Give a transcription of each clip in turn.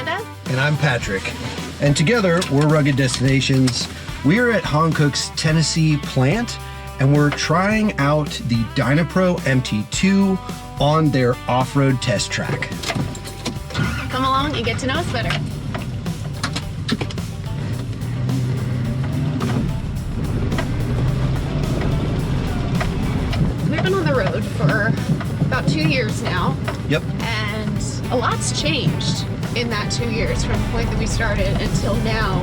Amanda. And I'm Patrick. And together, we're Rugged Destinations. We're at Hankook's Tennessee plant, and we're trying out the Dynapro MT2 on their off-road test track. Come along and get to know us better. We've been on the road for about 2 years now. Yep. And a lot's changed in that 2 years from the point that we started until now,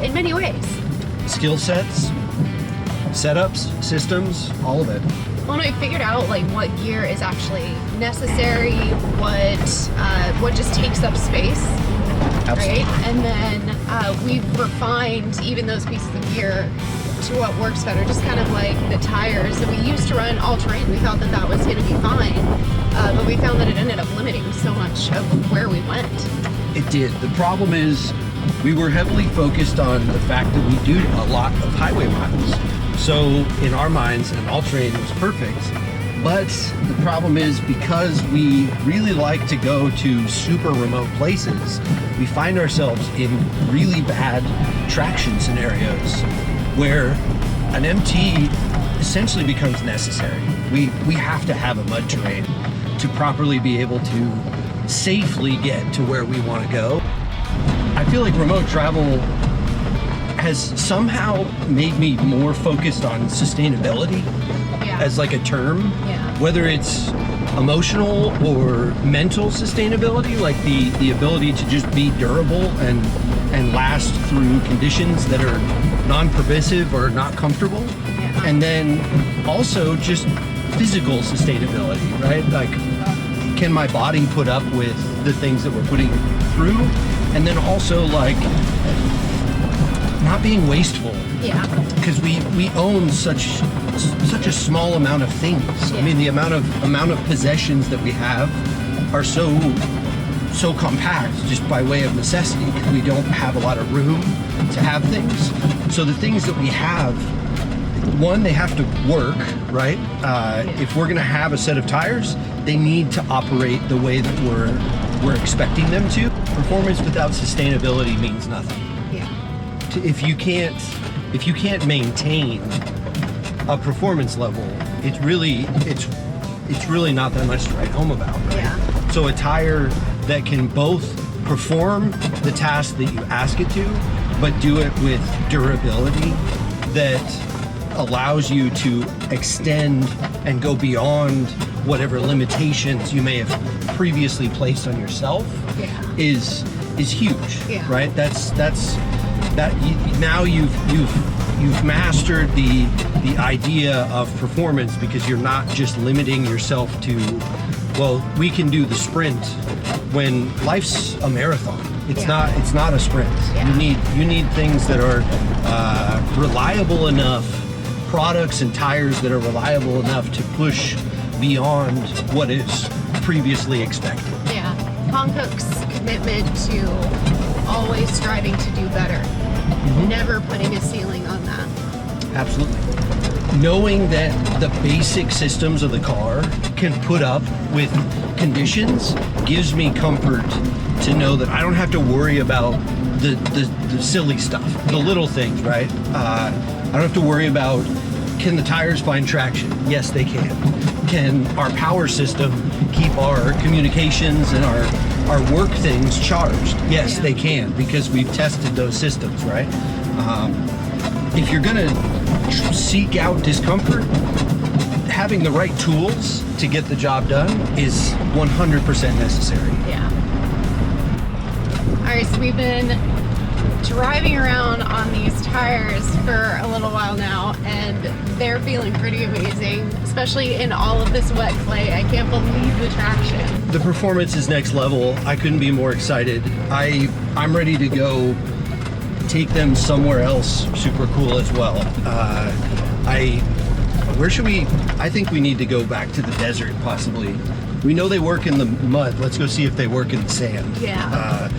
in many ways. Skill sets, setups, systems, all of it. When we figured out like what gear is actually necessary, what just takes up space, Absolutely. right? And then we've refined even those pieces of gear to what works better. Just kind of like the tires that we used to run all-terrain. We thought that that was going to be fine, but we found that it ended up limiting so much of where we went. It did. The problem is we were heavily focused on the fact that we do a lot of highway miles. So in our minds, an all-terrain was perfect. But the problem is because we really like to go to super remote places, we find ourselves in really bad traction scenarios where an MT essentially becomes necessary. We have to have a mud terrain to properly be able to safely get to where we want to go. I feel like remote travel has somehow made me more focused on sustainability as like a term, whether it's emotional or mental sustainability, like the ability to just be durable and last through conditions that are non-pervasive or not comfortable. And then also just physical sustainability, right? Like, can my body put up with the things that we're putting through? And then also like not being wasteful. Yeah. Because we own such a small amount of things. Yeah. I mean, the amount of possessions that we have are so compact just by way of necessity, because we don't have a lot of room to have things. So the things that we have, one, they have to work, right? If we're gonna have a set of tires, they need to operate the way that we're expecting them to. Performance without sustainability means nothing. Yeah. If you can't maintain a performance level, it's really not that much to write home about, right? Yeah. So a tire that can both perform the task that you ask it to, but do it with durability that allows you to extend and go beyond whatever limitations you may have previously placed on yourself, is huge, right? Now you've mastered the idea of performance, because you're not just limiting yourself to, well, we can do the sprint, when life's a marathon. It's not a sprint. You need things that are reliable enough, products and tires that are reliable enough to push beyond what is previously expected. Yeah, Hankook's commitment to always striving to do better, never putting a ceiling on that. Absolutely. Knowing that the basic systems of the car can put up with conditions gives me comfort to know that I don't have to worry about the silly stuff, the little things, right? I don't have to worry about, can the tires find traction? Yes, they can. Can our power system keep our communications and our work things charged? Yes, they can, because we've tested those systems, right? If you're gonna seek out discomfort, having the right tools to get the job done is 100% necessary. Yeah. All right, so we've been driving around on these tires for a little while now, and they're feeling pretty amazing, especially in all of this wet clay. I can't believe the traction. The performance is next level. I couldn't be more excited. I'm ready to go take them somewhere else super cool as well. Where should we? I think we need to go back to the desert, possibly. We know they work in the mud. Let's go see if they work in the sand. Yeah.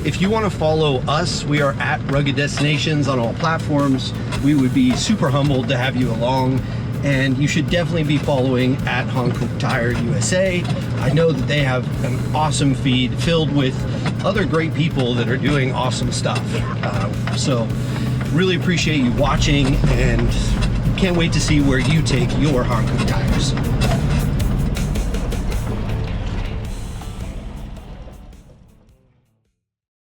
If you want to follow us, we are at Rugged Destinations on all platforms. We would be super humbled to have you along. And you should definitely be following at Hankook Tire USA. I know that they have an awesome feed filled with other great people that are doing awesome stuff. So really appreciate you watching, and can't wait to see where you take your Hankook tires.